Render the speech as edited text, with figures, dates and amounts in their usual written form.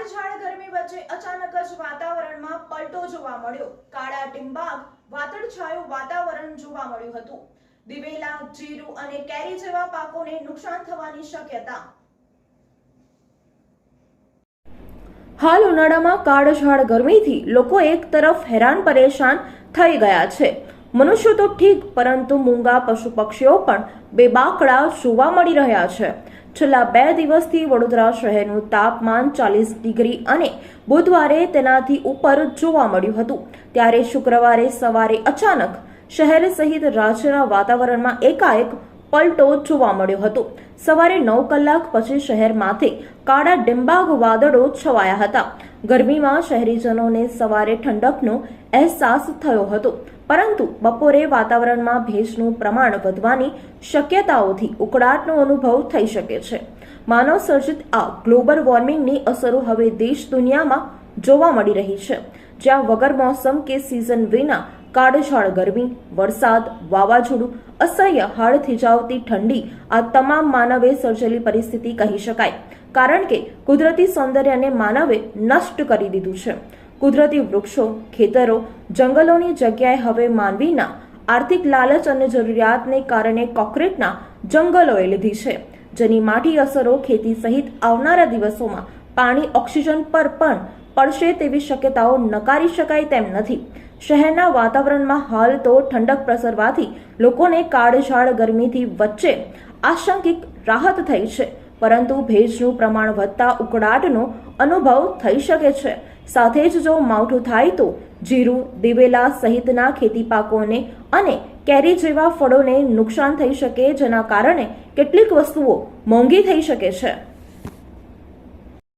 કાળઝાળ ગરમી વચ્ચે અચાનક જ વાતાવરણમાં પલટો જોવા મળ્યો। કાળા ડિંબાગ વાદળછાયું વાતાવરણ જોવા મળ્યું હતું। દિવેલા, જીરું અને કેરી જેવા પાકોને નુકસાન થવાની શક્યતા। હાલ ઉનાળામાં કાળઝાળ ગરમીથી લોકો એક તરફ હેરાન પરેશાન થઈ ગયા છે। મનુષ્યો તો ઠીક, પરંતુ મૂંગા પશુ પક્ષીઓ પણ બેબાકડા જોવા મળી રહ્યા છે। છેલ્લા 2 દિવસથી વડોદરા શહેરનું તાપમાન 40 ડિગ્રી અને બુધવારે તેનાથી ઉપર જોવા મળ્યું હતું। ત્યારે શુક્રવારે સવારે અચાનક શહેર સહિત રાજ્યના વાતાવરણમાં એકાએક પલટો જોવા મળ્યો હતો। સવારે 9 કલાક પછી શહેરમાંથી કાળા ડિંબાગ વાદળો છવાયા હતા। ગરમીમાં શહેરીજનોને સવારે ઠંડકનો અહેસાસ થયો હતો, પરંતુ બપોરે વાતાવરણમાં ભેજનું પ્રમાણ વધવાની શક્યતાઓથી ઉકળાટનો અનુભવ થઈ શકે છે। માનવ સર્જિત આ ગ્લોબલ વોર્મિંગની અસરો હવે દેશ દુનિયામાં જોવા મળી રહી છે, જ્યાં વગર મોસમ કે સિઝન વિના કાળઝાળ ગરમી, વરસાદ, વાવાઝોડું, અસહ્ય હાડ થીજાવતી ઠંડી આ તમામ માનવે સર્જેલી પરિસ્થિતિ કહી શકાય, કારણ કે કુદરતી સૌંદર્યને માનવે નષ્ટ કરી દીધું છે। કુદરતી વૃક્ષો, ખેતરો, જંગલોની જગ્યાએ હવે માનવીના આર્થિક લાલચ અને જરૂરિયાતને કારણે કોન્ક્રીટના જંગલોએ લીધી છે, જેની માઠી અસરો ખેતી સહિત આવનારા દિવસોમાં પાણી, ઓક્સિજન પર પણ પડશે તેવી શક્યતાઓ નકારી શકાય તેમ નથી। શહેરના વાતાવરણમાં હાલ તો ઠંડક પ્રસરવાથી લોકોને કાળઝાળ ગરમીથી વચ્ચે આંશિક રાહત થઈ છે, પરંતુ ભેજનું પ્રમાણ વધતા ઉકળાટનો અનુભવ થઈ શકે છે। સાથે જ જો માવઠું થાય તો જીરું, દિવેલા સહિતના ખેતી પાકોને અને કેરી જેવા ફળોને નુકસાન થઈ શકે, જેના કારણે કેટલીક વસ્તુઓ મોંઘી થઈ શકે છે।